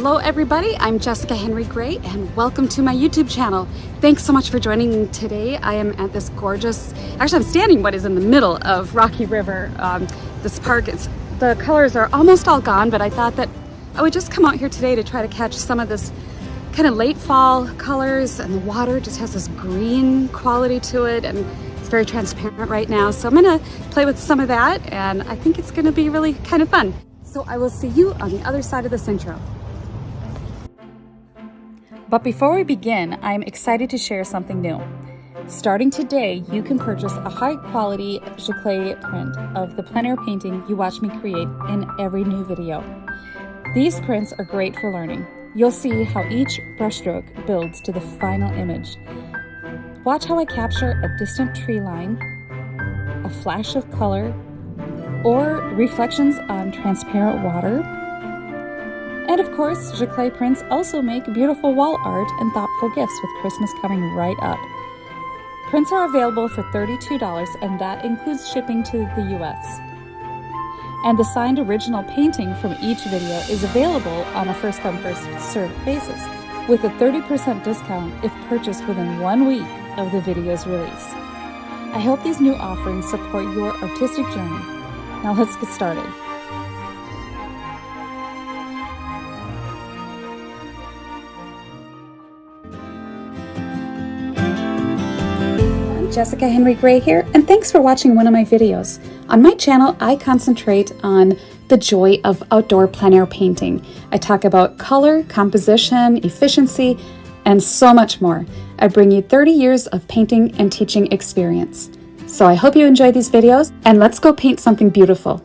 Hello everybody, I'm Jessica Henry Gray and welcome to my YouTube channel. Thanks so much for joining me today. I am at this gorgeous, actually I'm standing what is in the middle of Rocky River. This park, the colors are almost all gone, but I thought that I would just come out here today to try to catch some of this kind of late fall colors, and the water just has this green quality to it and it's very transparent right now. So I'm gonna play with some of that and I think it's gonna be really kind of fun. So I will see you on the other side of this intro. But before we begin, I'm excited to share something new. Starting today, you can purchase a high-quality giclée print of the plein air painting you watch me create in every new video. These prints are great for learning. You'll see how each brushstroke builds to the final image. Watch how I capture a distant tree line, a flash of color, or reflections on transparent water. And of course, giclée prints also make beautiful wall art and thoughtful gifts with Christmas coming right up. Prints are available for $32 and that includes shipping to the US. And the signed original painting from each video is available on a first-come, first-served basis with a 30% discount if purchased within 1 week of the video's release. I hope these new offerings support your artistic journey. Now let's get started. Jessica Henry Gray here, and thanks for watching one of my videos. On my channel, I concentrate on the joy of outdoor plein air painting. I talk about color, composition, efficiency, and so much more. I bring you 30 years of painting and teaching experience. So I hope you enjoy these videos, and let's go paint something beautiful.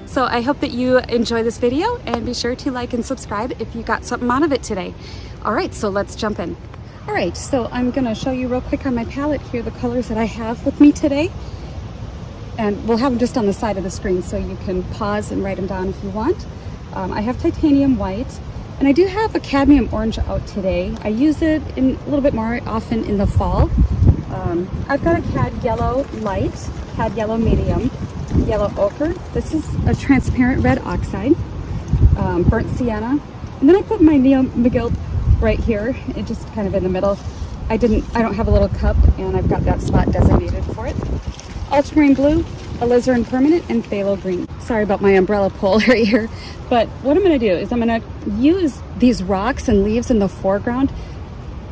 So I hope that you enjoy this video and be sure to like and subscribe if you got something out of it today. All right, so let's jump in. All right, so I'm gonna show you real quick on my palette here the colors that I have with me today. And we'll have them just on the side of the screen so you can pause and write them down if you want. I have titanium white and I do have a cadmium orange out today. I use it a little bit more often in the fall. I've got a cad yellow light, cad yellow medium, yellow ochre. This is a transparent red oxide, burnt sienna, and then I put my Neo McGill right here. It just kind of in the middle. I don't have a little cup, and I've got that spot designated for it. Ultramarine blue, alizarin permanent, and phthalo green. Sorry about my umbrella pole right here, but what I'm going to do is I'm going to use these rocks and leaves in the foreground,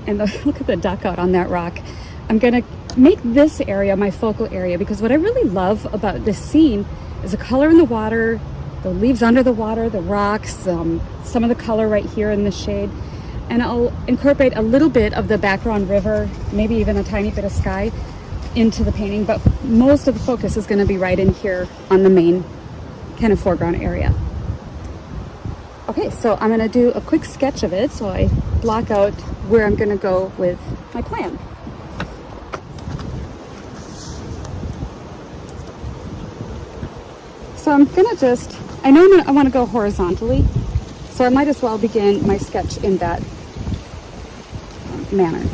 and look at the duck out on that rock. I'm going to make this area my focal area because what I really love about this scene is the color in the water, the leaves under the water, the rocks, some of the color right here in the shade, and I'll incorporate a little bit of the background river, maybe even a tiny bit of sky into the painting, but most of the focus is going to be right in here on the main kind of foreground area. Okay, so I'm going to do a quick sketch of it so I block out where I'm going to go with my plan. So I'm gonna I want to go horizontally, so I might as well begin my sketch in that manner.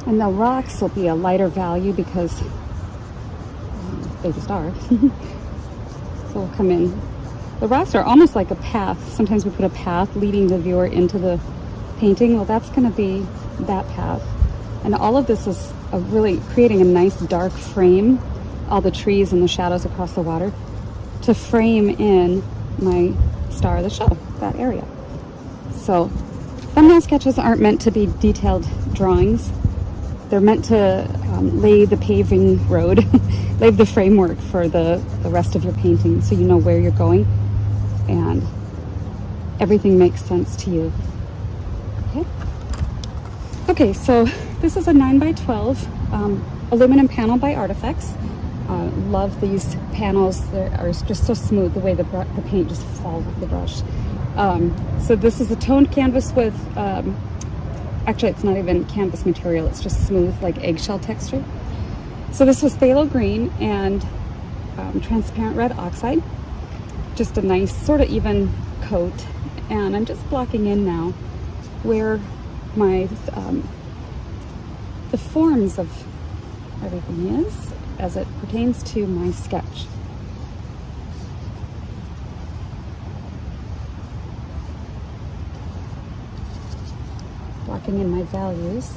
And the rocks will be a lighter value because they just are. So we'll come in. The rocks are almost like a path. Sometimes we put a path leading the viewer into the painting. Well, that's going to be that path. And all of this is really creating a nice dark frame, all the trees and the shadows across the water, to frame in my star of the show, that area. So thumbnail sketches aren't meant to be detailed drawings. They're meant to lay the paving road, lay the framework for the rest of your painting so you know where you're going and everything makes sense to you. Okay, so this is a 9x12 aluminum panel by Artifacts. Love these panels. They are just so smooth, the way the paint just falls off the brush. So this is a toned canvas with actually it's not even canvas material, it's just smooth like eggshell texture. So this was phthalo green and transparent red oxide. Just a nice sort of even coat. And I'm just blocking in now where my the forms of everything is as it pertains to my sketch. Blocking in my values.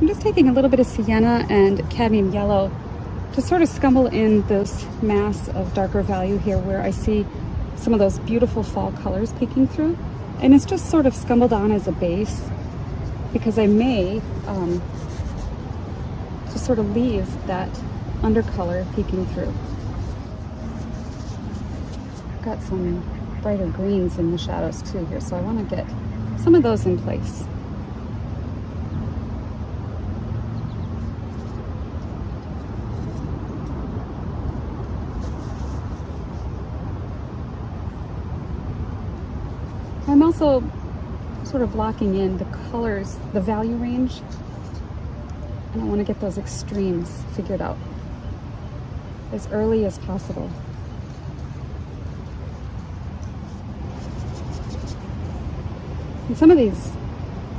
I'm just taking a little bit of sienna and cadmium yellow to sort of scumble in this mass of darker value here where I see some of those beautiful fall colors peeking through. And it's just sort of scumbled on as a base because I may just sort of leave that undercolor peeking through. I've got some brighter greens in the shadows too here, so I want to get some of those in place. I'm also sort of blocking in the colors, the value range, and I want to get those extremes figured out as early as possible. And some of these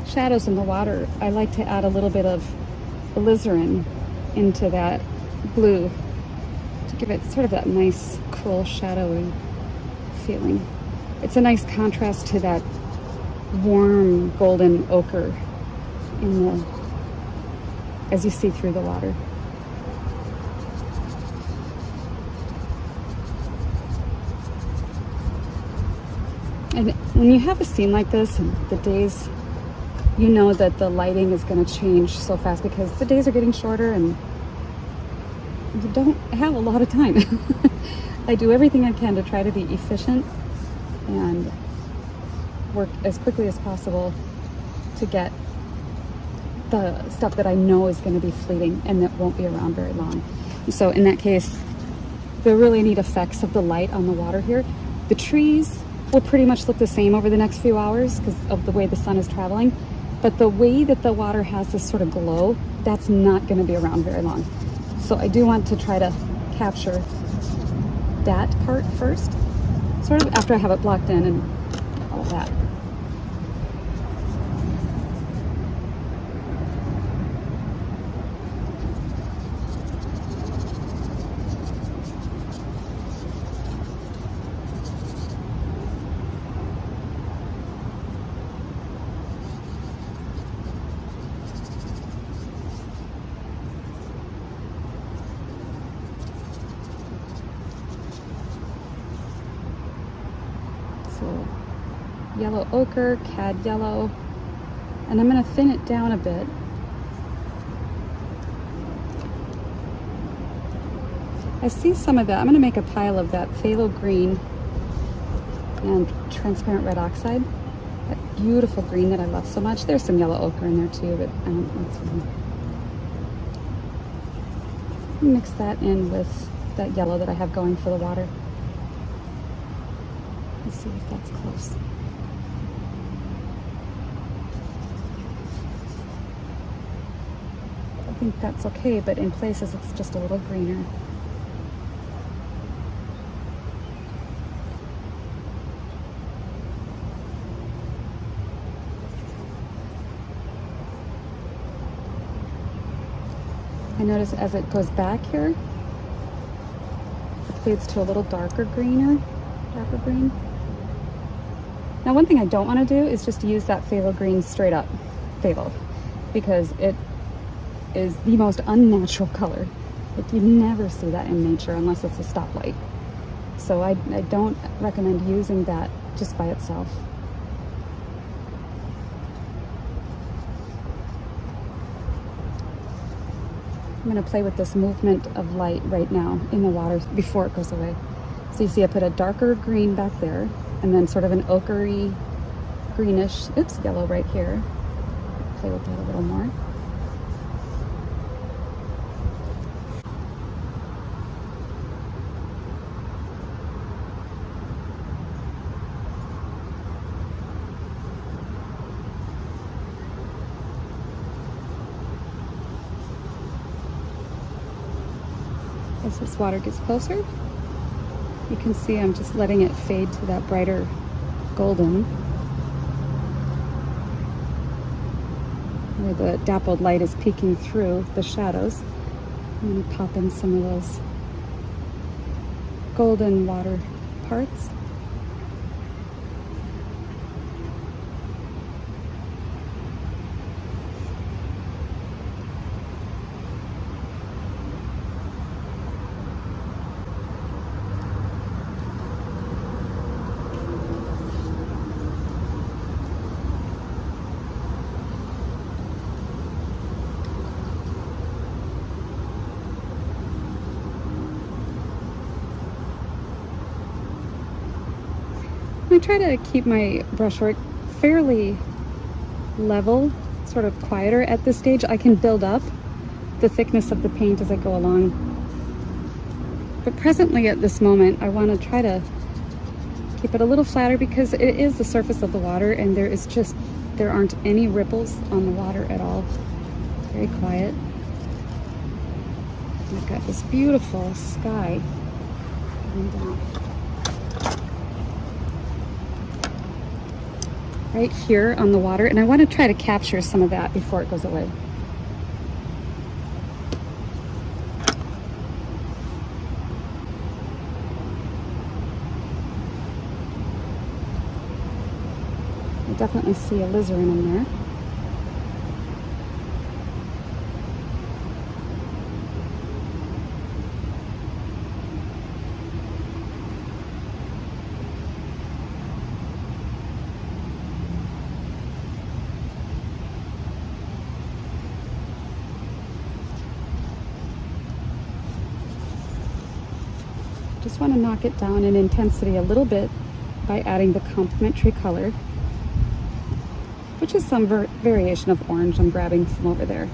shadows in the water, I like to add a little bit of alizarin into that blue to give it sort of that nice, cool, shadowy feeling. It's a nice contrast to that warm golden ochre in the, as you see through the water. And when you have a scene like this, and the days, you know that the lighting is going to change so fast because the days are getting shorter and you don't have a lot of time. I do everything I can to try to be efficient and work as quickly as possible to get the stuff that I know is going to be fleeting and that won't be around very long. So in that case, the really neat effects of the light on the water here. The trees will pretty much look the same over the next few hours because of the way the sun is traveling. But the way that the water has this sort of glow, that's not going to be around very long. So I do want to try to capture that part first, sort of after I have it blocked in and all that. So yellow ochre, cad yellow, and I'm going to thin it down a bit. I see some of that. I'm going to make a pile of that phthalo green and transparent red oxide. That beautiful green that I love so much. There's some yellow ochre in there too, but that's fine. Mix that in with that yellow that I have going for the water. Let's see if that's close. I think that's okay, but in places it's just a little greener. I notice as it goes back here, it fades to a little darker green. Now one thing I don't want to do is just use that phthalo green straight up phthalo, because it is the most unnatural color. Like, you never see that in nature unless it's a stoplight. So I don't recommend using that just by itself. I'm going to play with this movement of light right now in the water before it goes away. So you see I put a darker green back there, and then sort of an ochre greenish, yellow right here. Play with that a little more. As this water gets closer, you can see I'm just letting it fade to that brighter golden, where the dappled light is peeking through the shadows. I'm going to pop in some of those golden water parts. I try to keep my brushwork fairly level, sort of quieter at this stage. I can build up the thickness of the paint as I go along. But presently at this moment, I want to try to keep it a little flatter because it is the surface of the water, and there aren't any ripples on the water at all. Very quiet. And I've got this beautiful sky coming down. Right here on the water, and I want to try to capture some of that before it goes away. I definitely see alizarin in there. Just want to knock it down in intensity a little bit by adding the complementary color, which is some variation of orange I'm grabbing from over there.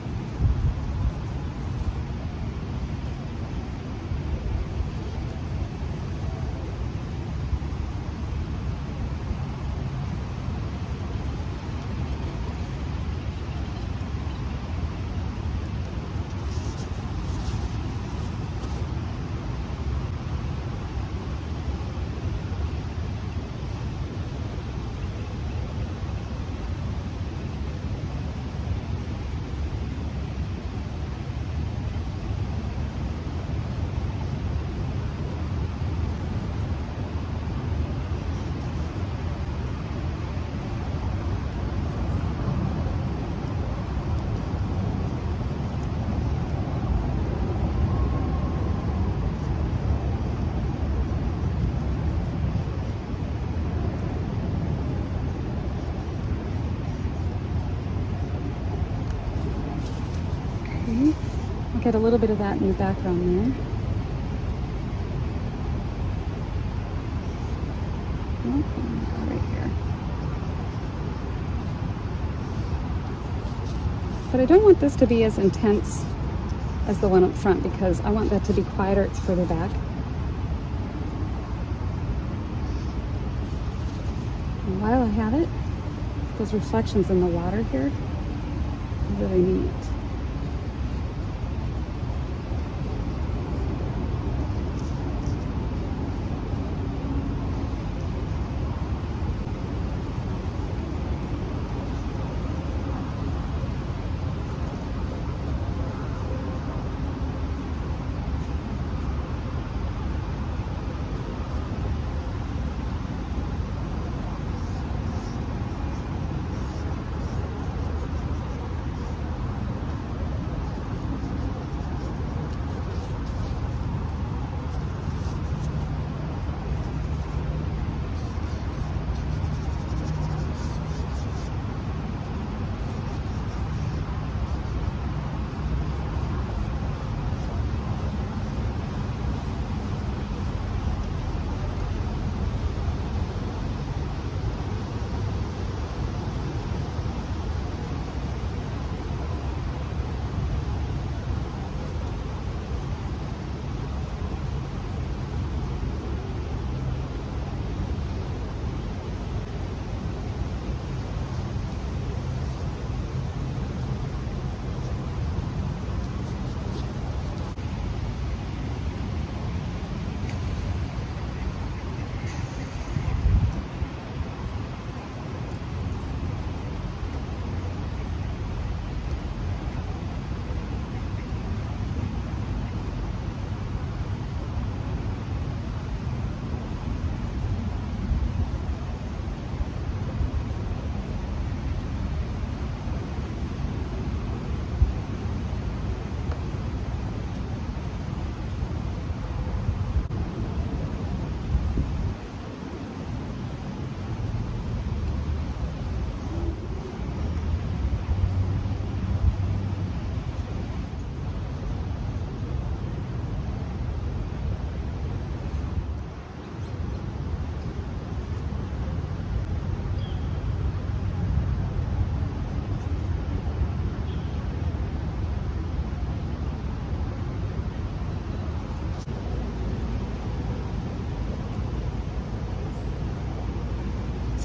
I'll get a little bit of that in the background there. Oh, right here. But I don't want this to be as intense as the one up front because I want that to be quieter. It's further back. And while I have it, those reflections in the water here are really neat.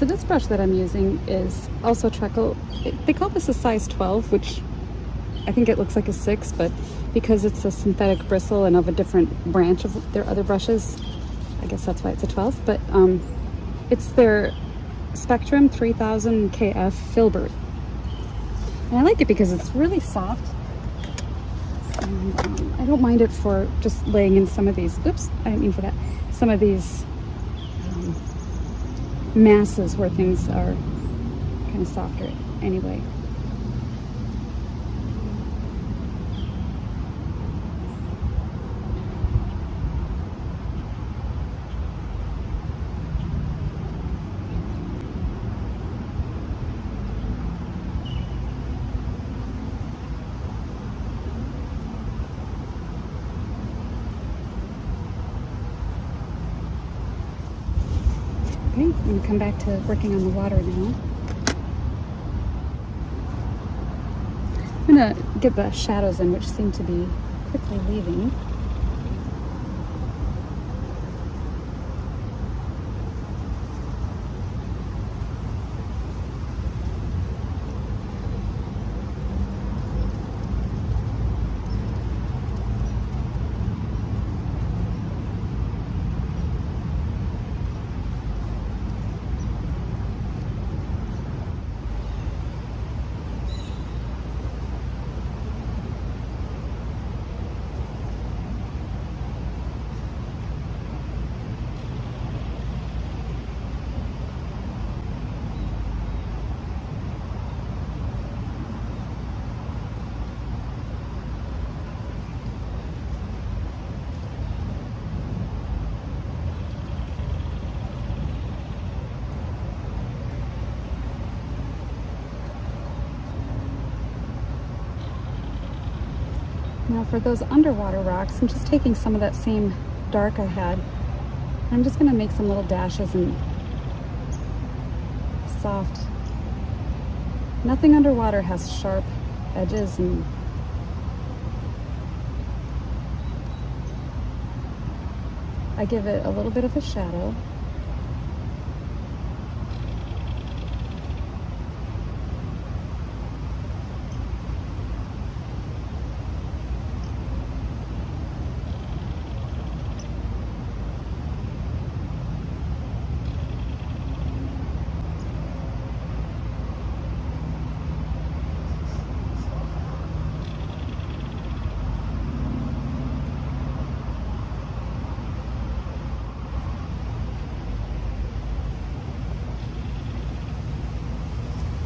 so this brush that I'm using is also treacle. They call this a size 12, which I think it looks like a 6, but because it's a synthetic bristle and of a different branch of their other brushes, I guess that's why it's a 12. But it's their Spectrum 3000 KF filbert. And I like it because it's really soft. And, I don't mind it for just laying in some of these, oops, I didn't mean for that, some of these masses where things are kind of softer anyway. Okay, I'm going to come back to working on the water now. I'm going to get the shadows in, which seem to be quickly leaving. Now for those underwater rocks, I'm just taking some of that same dark I had. I'm just going to make some little dashes and soft. Nothing underwater has sharp edges, and I give it a little bit of a shadow.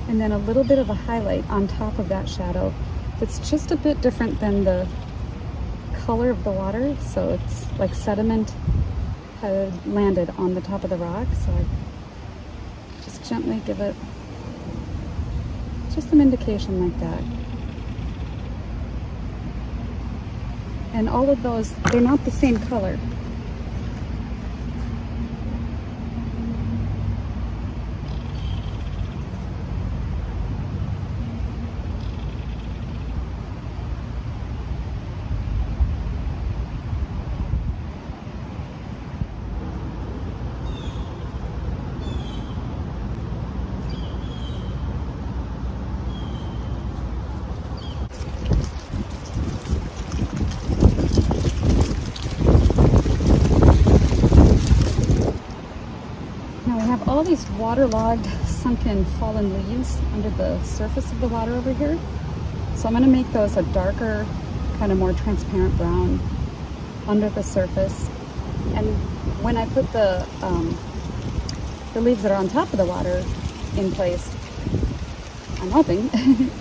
And then a little bit of a highlight on top of that shadow that's just a bit different than the color of the water. So it's like sediment had landed on the top of the rock. So I just gently give it just some indication like that. And all of those, they're not the same color. All these waterlogged, sunken, fallen leaves under the surface of the water over here. So I'm going to make those a darker, kind of more transparent brown under the surface. And when I put the leaves that are on top of the water in place, I'm hoping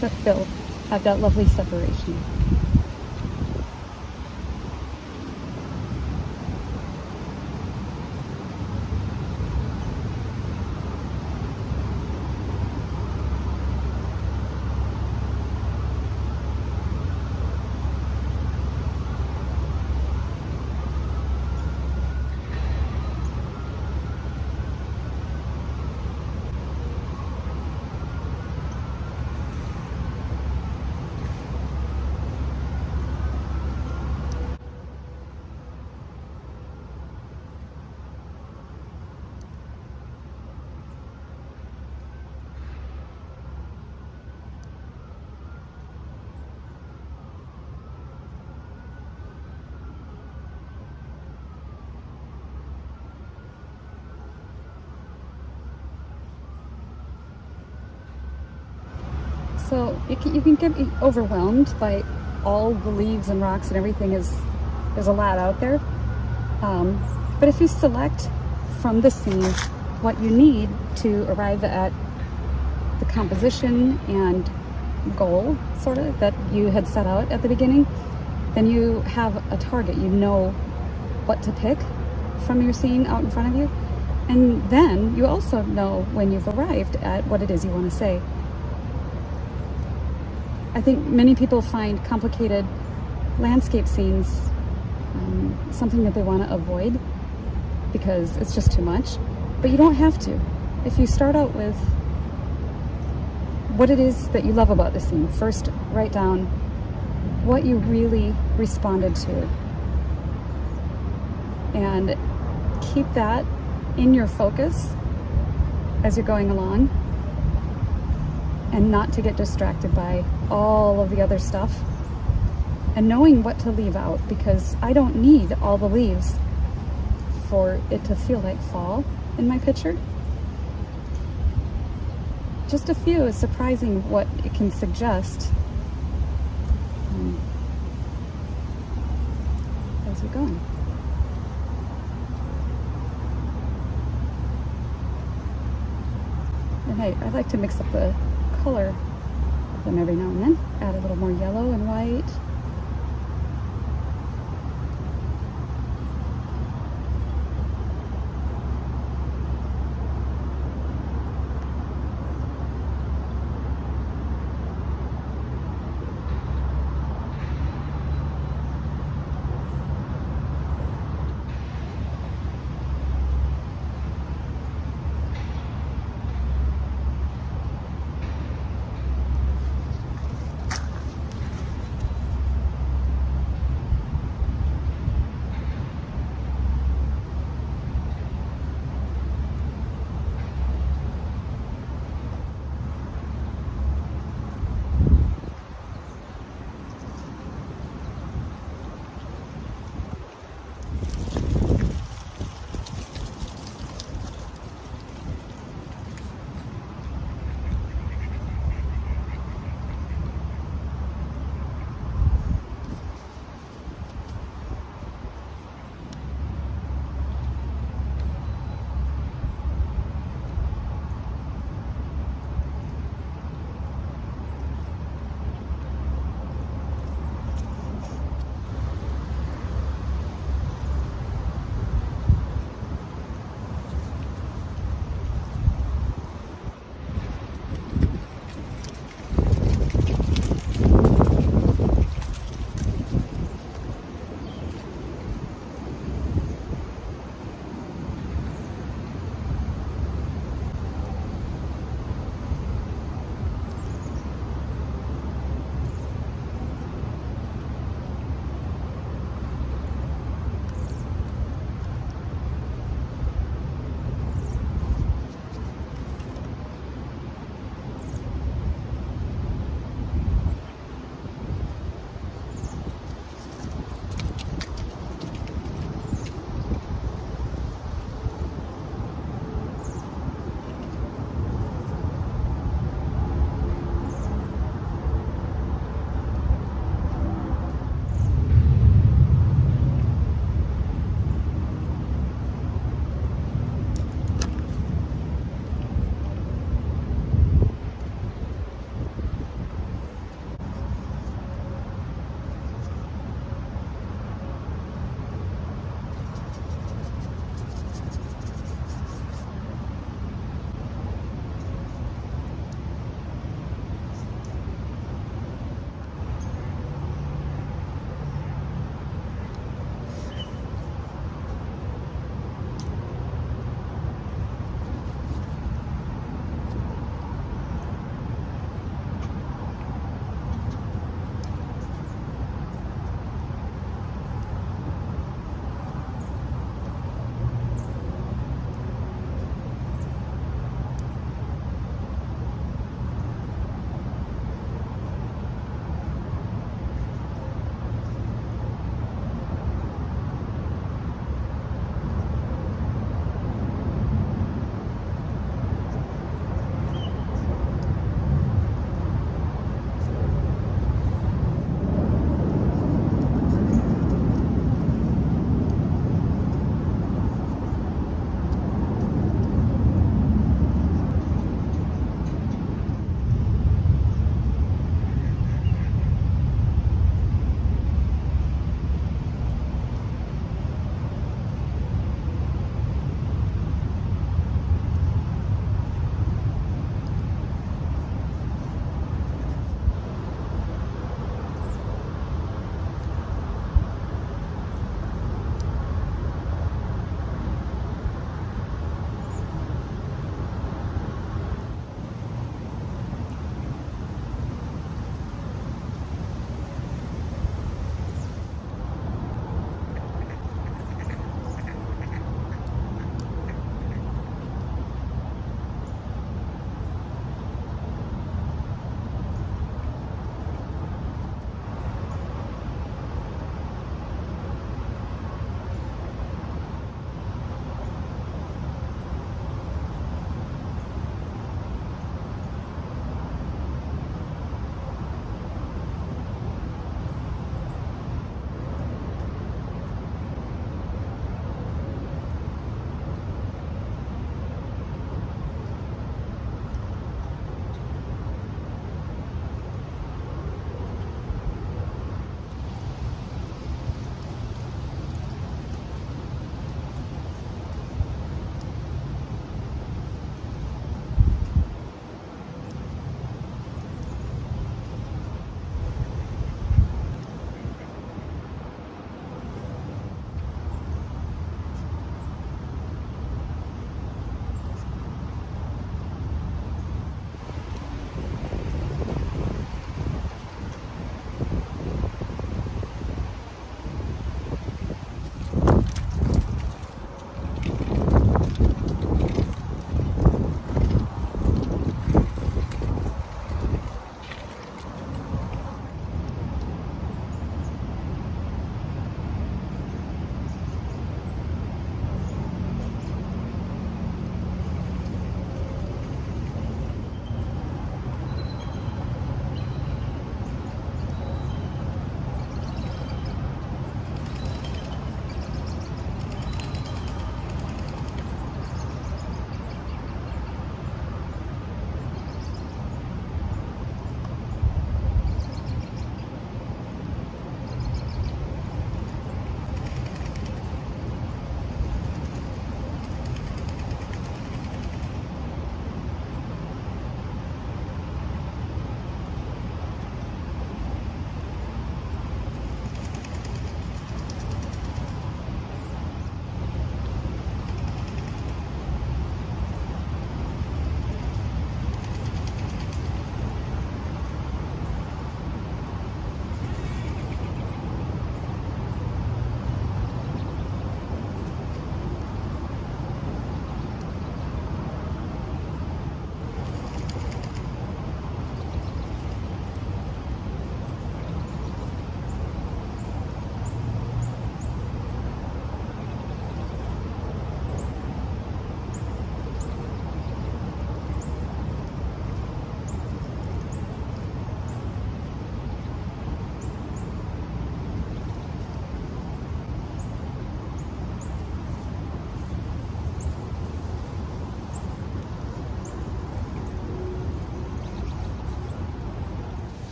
that they'll have that lovely separation. So you can get overwhelmed by all the leaves and rocks and everything. There's a lot out there. But if you select from the scene what you need to arrive at the composition and goal, sort of, that you had set out at the beginning, then you have a target. You know what to pick from your scene out in front of you. And then you also know when you've arrived at what it is you want to say. I think many people find complicated landscape scenes something that they want to avoid because it's just too much. But you don't have to. If you start out with what it is that you love about the scene, first write down what you really responded to. And keep that in your focus as you're going along, and not to get distracted by all of the other stuff, and knowing what to leave out, because I don't need all the leaves for it to feel like fall in my picture. Just a few is surprising what it can suggest as you're going. And I like to mix up the color of them every now and then. Add a little more yellow and white.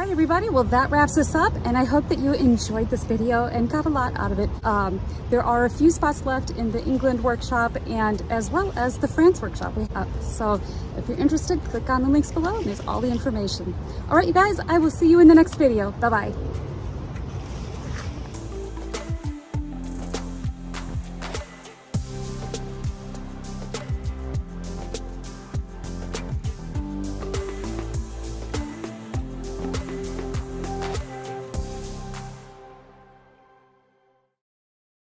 right, everybody, well, that wraps us up, and I hope that you enjoyed this video and got a lot out of it. There are a few spots left in the England workshop and as well as the France workshop we have. So if you're interested, click on the links below and there's all the information. All right, you guys, I will see you in the next video. Bye-bye.